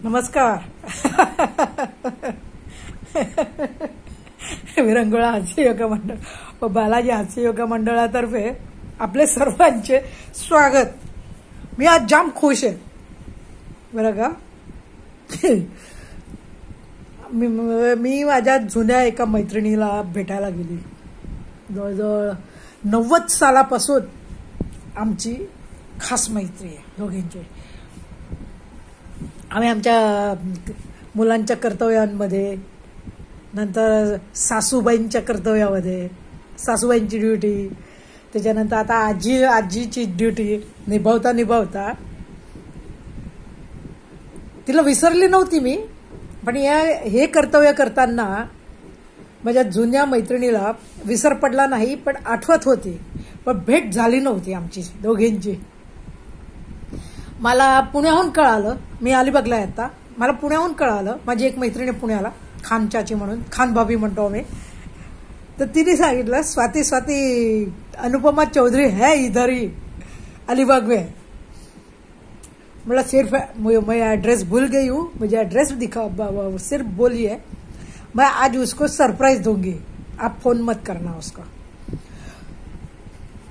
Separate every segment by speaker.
Speaker 1: नमस्कार. विरंगुळा हास्य योगा मंडळ व बालाजी हास्य योगा मंडळातर्फे आपले सर्वांचे स्वागत. मी आज जाम खुश आहे बरं का. मी माझ्या जुन्या एका मैत्रिणीला भेटायला गेली. जवळजवळ 90 सालापासून आमची खास मैत्री आहे दोघींची. आम्ही आमच्या मुलांच्या कर्तव्यांमध्ये, नंतर सासूबाईंच्या कर्तव्यामध्ये, सासूबाईंची ड्युटी, त्याच्यानंतर आता आजीची ड्युटी निभावता तिला विसरली नव्हती मी. पण हे कर्तव्य करताना माझ्या जुन्या मैत्रिणीला विसर पडला नाही, पण आठवत होती, पण भेट झाली नव्हती आमची दोघींची. मला पुण्याहून कळालं, मी अलिबागला आहे आता, मला पुण्याहून कळालं, माझी एक मैत्रिणी पुण्याला, खान चाची म्हणून, खान भाभी म्हणतो आम्ही. तर तिने सांगितलं, स्वाती अनुपमा चौधरी है इधर ही अलीबाग में. बोला सिर्फ मैं एड्रेस भूल गई हूँ, मुझे एड्रेस दिखा, सिर्फ बोली है, मैं आज उसको सरप्राइज दूंगी, आप फोन मत करना उसको.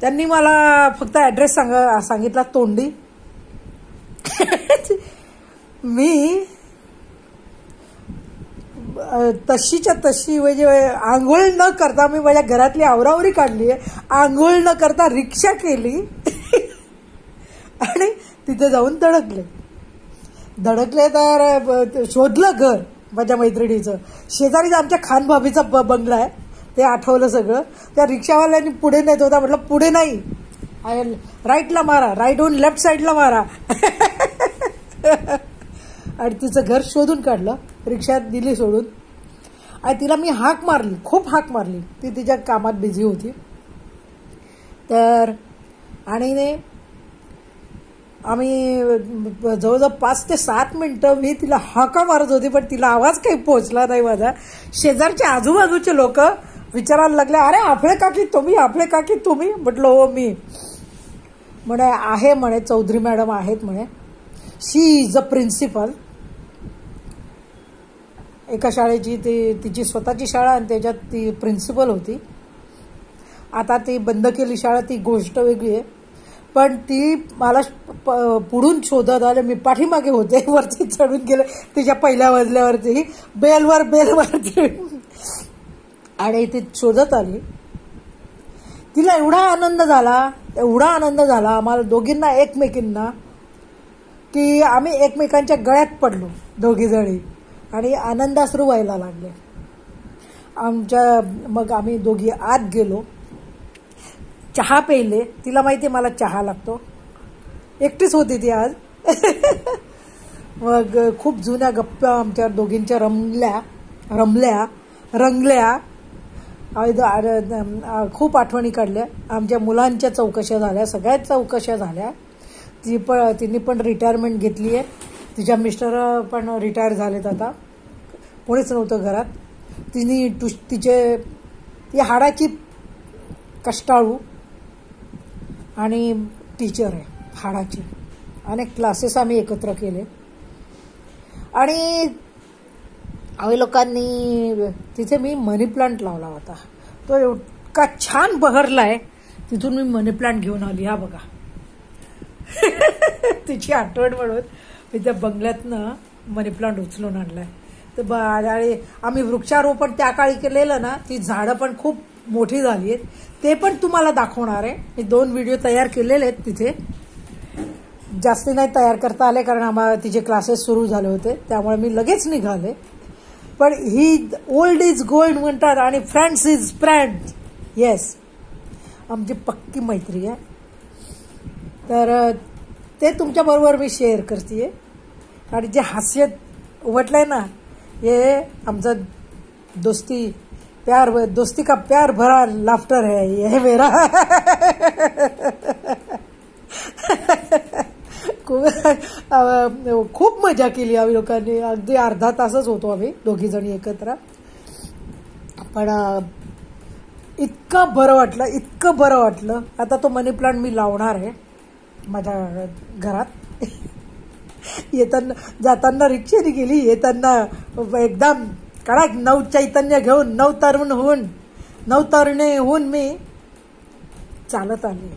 Speaker 1: त्यांनी मला फक्त एड्रेस सांगितला तोंडी. मी तशीच्या तशी म्हणजे आंघोळ न करता मी माझ्या घरातली आवरावरी काढली आहे. आंघोळ न करता रिक्षा केली आणि तिथे जाऊन धडकले. तर शोधलं घर माझ्या मैत्रिणीचं. शेजारीच आमच्या खान भाभीचा बंगला आहे, ते आठवलं सगळं. त्या रिक्षावाल्याने पुढे नेत होता, म्हटलं पुढे नाही, राईटला मारा, राईट होऊन लेफ्ट साईडला मारा. आणि तिचं घर शोधून काढलं, रिक्षात दिली सोडून. आणि तिला मी हाक मारली, खूप हाक मारली. ती तिच्या कामात बिझी होती. तर आणि आम्ही जवळजवळ 5 ते 7 मिनिटं मी तिला हाका मारत होती, पण तिला आवाज काही पोहोचला नाही माझा. शेजारचे आजूबाजूचे लोक विचारायला लागले, अरे आपले काकी तुम्ही. म्हटलं हो मी. म्हणे आहे म्हणे, चौधरी मॅडम आहेत म्हणे, शी इज अ प्रिन्सिपल. एका शाळेची तिची स्वतःची शाळा आणि त्याच्यात ती प्रिन्सिपल होती. आता ती बंद केली शाळा, ती गोष्ट वेगळी आहे. पण ती मला पुढून शोधत आले. मी पाठीमागे होते, वरती चढून गेले तिच्या पहिल्या मजल्यावरती, बेलवरती, आणि ती शोधत आली. तिला एवढा आनंद झाला आम्हाला दोघींना, एकमेकींना, की आम्ही एकमेकांच्या गळ्यात पडलो दोघी जणी आणि आनंदाश्रू व्हायला लागले मग आम्ही दोघी आत गेलो, चहा प्यायले. तिला माहिती मला चहा लागतो, एकटीच होती ती आज. मग खूप जुन्या गप्पा आमच्या दोघींच्या रंगल्या. खूप आठवणी काढल्या. आमच्या मुलांच्या चौकशा झाल्या, सगळ्याच चौकशा झाल्या. तिने पण रिटायरमेंट घेतली आहे. तिच्या मिस्टर पण रिटायर झालेत, आता कोणीच नव्हतं घरात. ती हाडाची कष्टाळू आणि टीचर आहे हाडाची. अनेक क्लासेस आम्ही एकत्र केले. आणि आम्ही लोकांनी तिथे मी मनी प्लांट लावला होता. तो इतका छान बहरलाय, तिथून मी मनी प्लांट घेऊन आली. हा बघा, तिची आठवण म्हणून मी त्या बंगल्यातनं मनी प्लांट उचलून आणलाय. तर आम्ही वृक्षारोपण त्या काळी केलेलं ना, ती झाडं पण खूप मोठी झाली आहेत. ते पण तुम्हाला दाखवणार आहे. मी 2 व्हिडिओ तयार केलेले आहेत. तिथे जास्ती नाही तयार करता आले, कारण आम्हाला तिचे क्लासेस सुरू झाले होते, त्यामुळे मी लगेच निघाले. पण ही ओल्ड इज गोल्ड म्हणतात, आणि फ्रेंड्स इज फ्रेंड्स. येस, आमची पक्की मैत्री आहे. तर ते तुमच्याबरोबर मी शेअर करते. आणि जे हास्य उमटलंय ना, हे आमचं दोस्ती का प्यार भरा लाफ्टर है ये मेरा. खूप मजा केली आम्ही लोकांनी. अगदी अर्धा तासच होतो आम्ही दोघी जणी एकत्र. पण इतकं बरं वाटलं. आता तो मनी प्लांट मी लावणार आहे माझ्या घरात. येताना जाताना रिक्षेने गेली, येताना एकदम कडक नव चैतन्य घेऊन नव तरुणे होऊन मी चालत आले.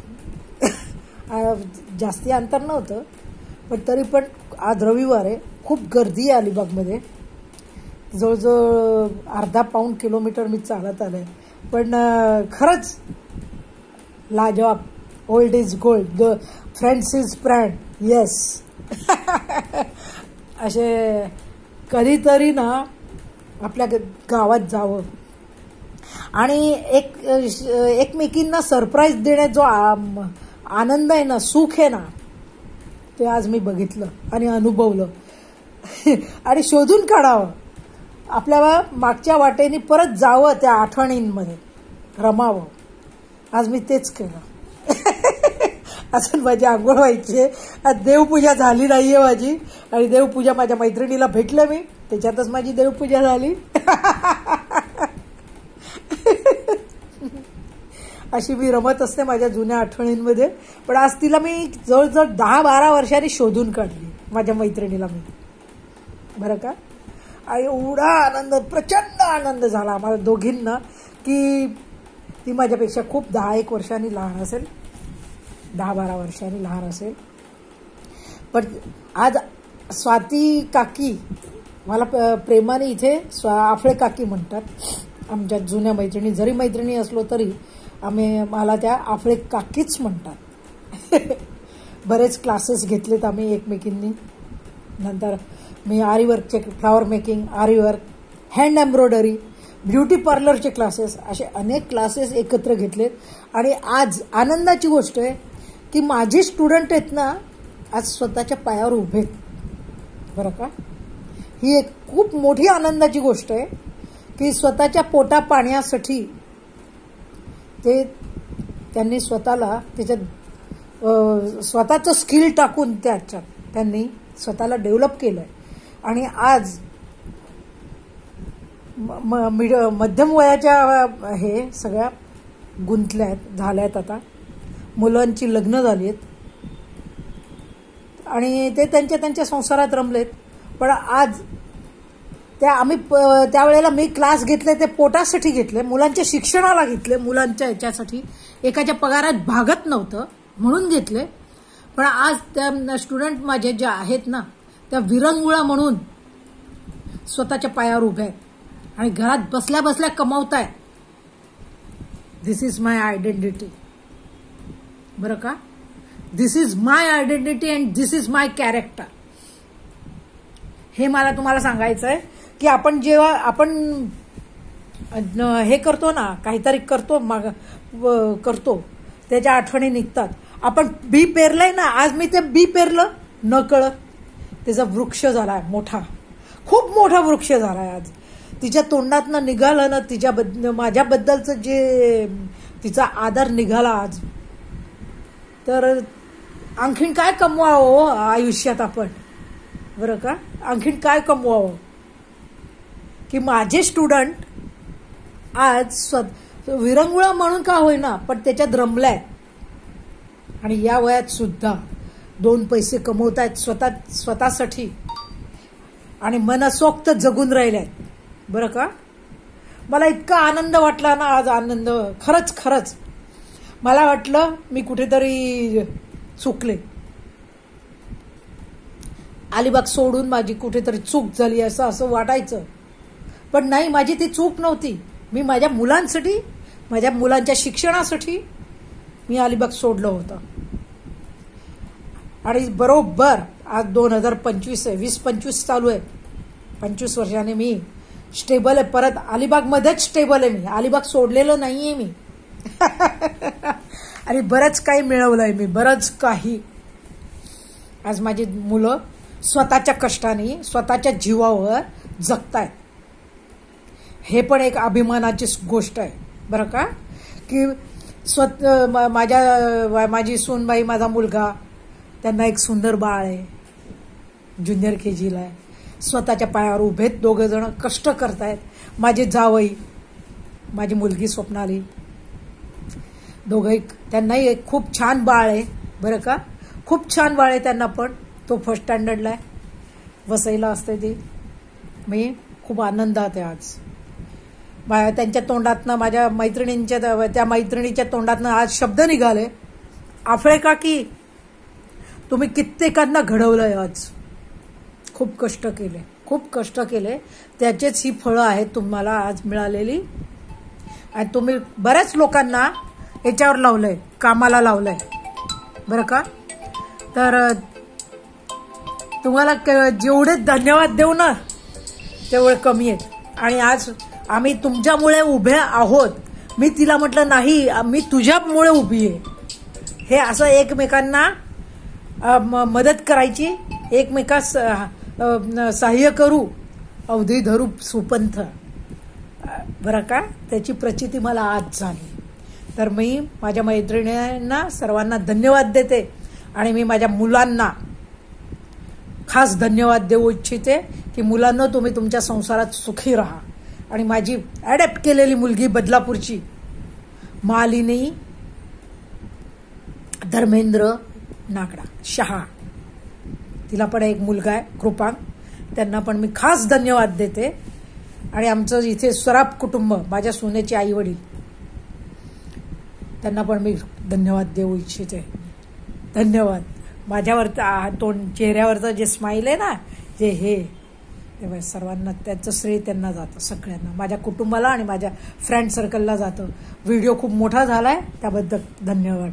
Speaker 1: जास्ती अंतर नव्हतं, पण तरी पण आज रविवार आहे, खूप गर्दी आहे अलिबागमध्ये. जवळजवळ अर्धा पाऊण किलोमीटर मी चालत आले. पण खरंच लाजवाब. Old is gold, friends is friend. Yes. असे कधीतरी ना आपल्या गावात जावं आणि एकमेकींना सरप्राईज देण्यात जो आनंद आहे ना, सुख आहे ना, ते आज मी बघितलं आणि अनुभवलं. आणि शोधून काढावं, आपल्या मागच्या वाटेने परत जावं, त्या आठवणींमध्ये रमावं. आज मी तेच केलं. अजून माझी आंघोळ व्हायची आहे. आज देवपूजा झाली नाहीये माझी, आणि देवपूजा माझ्या मैत्रिणीला भेटलं मी, त्याच्यातच माझी देवपूजा झाली. अशी मी रमत असते माझ्या जुन्या आठवणींमध्ये. पण आज तिला मी जवळजवळ 10-12 वर्षांनी शोधून काढली, माझ्या मैत्रिणीला मी, बरं का. आणि एवढा आनंद, प्रचंड आनंद झाला आम्हाला दोघींना, की ती माझ्यापेक्षा खूप 10-1 वर्षांनी लहान असेल, 10-12 वर्षांनी लहान असेल. पण आज स्वाती काकी, मला प्रेमाने इथे आफळे काकी म्हणतात. आमच्या जुन्या मैत्रिणी, जरी मैत्रिणी असलो तरी मला त्या आफळे काकीच म्हणतात. बरेच क्लासेस घेतलेत आम्ही एकमेकींनी. नंतर मी आरीवर्कचे, फ्लॉवर मेकिंग, आरीवर्क, हँड एम्ब्रॉयडरी, ब्युटी पार्लरचे क्लासेस, असे अनेक क्लासेस एकत्र घेतलेत. आणि आज आनंदाची गोष्ट आहे की माझे स्टुडंट आहेत ना, आज स्वतःच्या पायावर उभे आहेत, बरं का. ही एक खूप मोठी आनंदाची गोष्ट आहे की स्वतःच्या पोटा पाण्यासाठी त्यांनी स्वतःला त्याच्यात स्वतःचं स्किल टाकून त्याच्यात त्यांनी स्वतःला डेव्हलप केलंय. आणि आज मध्यम वयाच्या हे सगळ्या गुंतल्यात झाल्यात. आता मुलांची लग्न झाली आहेत आणि ते त्यांच्या संसारात रमलेत. पण आज त्यावेळेला मी क्लास घेतले ते पोटासाठी घेतले, मुलांच्या शिक्षणाला घेतले, मुलांच्या ह्याच्यासाठी. एकाच्या पगारात भागत नव्हतं म्हणून घेतले. पण आज त्या स्टुडंट माझे जे आहेत ना, त्या विरंगुळा म्हणून स्वतःच्या पायावर उभे आहेत आणि घरात बसल्या बसल्या कमावतायत. दिस इज माय आयडेंटिटी, बरं का. This is my identity and this is my character. हे मला तुम्हाला सांगायचं आहे की आपण जेव्हा आपण हे करतो ना, काहीतरी करतो त्याच्या आठवणी निघतात. आपण बी पेरलंय ना, आज मी ते बी पेरलं न कळत, त्याचा वृक्ष झालाय मोठा, खूप मोठा वृक्ष झालाय. आज तिच्या तोंडातनं निघालं ना, माझ्याबद्दलचं जे तिचा आदर निघाला आज, तर आणखीन काय कमवावं आयुष्यात आपण, बरं का. आणखीन काय कमवावं की माझे स्टुडंट आज विरंगुळा म्हणून का होईना पण त्याच्यात रमलाय आणि या वयात सुद्धा 2 पैसे कमवतायत स्वतःसाठी आणि मनसोक्त जगून राहिल्यात, बरं का. मला इतका आनंद वाटला ना आज, आनंद खरंच. मला वाटलं मी कुठेतरी चुकले, अलिबाग सोडून माझी कुठेतरी चूक झाली असं वाटायचं. पण नाही, माझी ती चूक नव्हती. मी माझ्या मुलांसाठी, माझ्या मुलांच्या शिक्षणासाठी मी अलिबाग सोडलं होतं. आणि बरोबर आज 2025 आहे, 20-25 चालू आहे. 25 वर्षाने मी स्टेबल आहे, परत अलिबागमध्येच स्टेबल आहे. मी अलिबाग सोडलेलं नाहीये मी. आणि बरंच काही मिळवलंय मी, बरंच काही. आज माझी मुलं स्वतःच्या कष्टाने, स्वतःच्या जीवावर जगतायत. हे पण एक अभिमानाची गोष्ट आहे, बरं का. की माझी सूनबाई, माझा मुलगा, त्यांना एक सुंदर बाळ आहे, ज्युनियर KGला आहे. स्वतःच्या पायावर उभेत, 2 जण कष्ट करतायत. माझे जावई, माझी मुलगी स्वप्नाली, दोघंही, त्यांनाही एक खूप छान बाळ आहे, बरं का. खूप छान बाळ आहे त्यांना पण. तो फर्स्ट स्टँडर्डला आहे, वसईला असते ती. मी खूप आनंदात आहे आज. त्यांच्या तोंडातनं, माझ्या त्या मैत्रिणीच्या तोंडातनं आज शब्द निघाले, आफळे काकी तुम्ही कित्येकांना घडवलंय. आज खूप कष्ट केले, त्याचेच ही फळं आहेत तुम्हाला आज मिळालेली. आणि तुम्ही बऱ्याच लोकांना याच्यावर लावलंय, कामाला लावलंय बरं का. तर तुम्हाला जेवढे धन्यवाद देऊ ना तेवढे कमी आहेत. आणि आज आम्ही तुमच्यामुळे उभे आहोत. मी तिला म्हटलं नाही, मी तुझ्यामुळे उभी आहे. हे असं एकमेकांना मदत करायची, एकमेकास सहाय्य करू, अवधी धरू सुपंथ बरं का. त्याची प्रचिती मला आज झाली. तर मी माझ्या मैत्रिणींना सर्वांना धन्यवाद देते. आणि मी माझ्या मुलांना खास धन्यवाद देऊ इच्छिते की मुलांना तुम्ही तुमच्या संसारात सुखी राहा. आणि माझी ॲडॅप्ट केलेली मुलगी बदलापूरची मालिनी धर्मेंद्र नागडा शहा, तिला पण एक मुलगा आहे कृपांक, त्यांना पण मी खास धन्यवाद देते. आणि आमचं इथे सराफ कुटुंब, माझ्या सुनेचे आई वडील, त्यांना पण मी धन्यवाद देऊ इच्छिते. धन्यवाद. माझ्यावर चेहऱ्यावरचं जे स्माईल आहे ना, जे हे तेव्हा सर्वांना त्याचं श्रेय त्यांना जातं, सगळ्यांना, माझ्या कुटुंबाला आणि माझ्या फ्रेंड सर्कलला जातं. व्हिडिओ खूप मोठा झालाय त्याबद्दल धन्यवाद.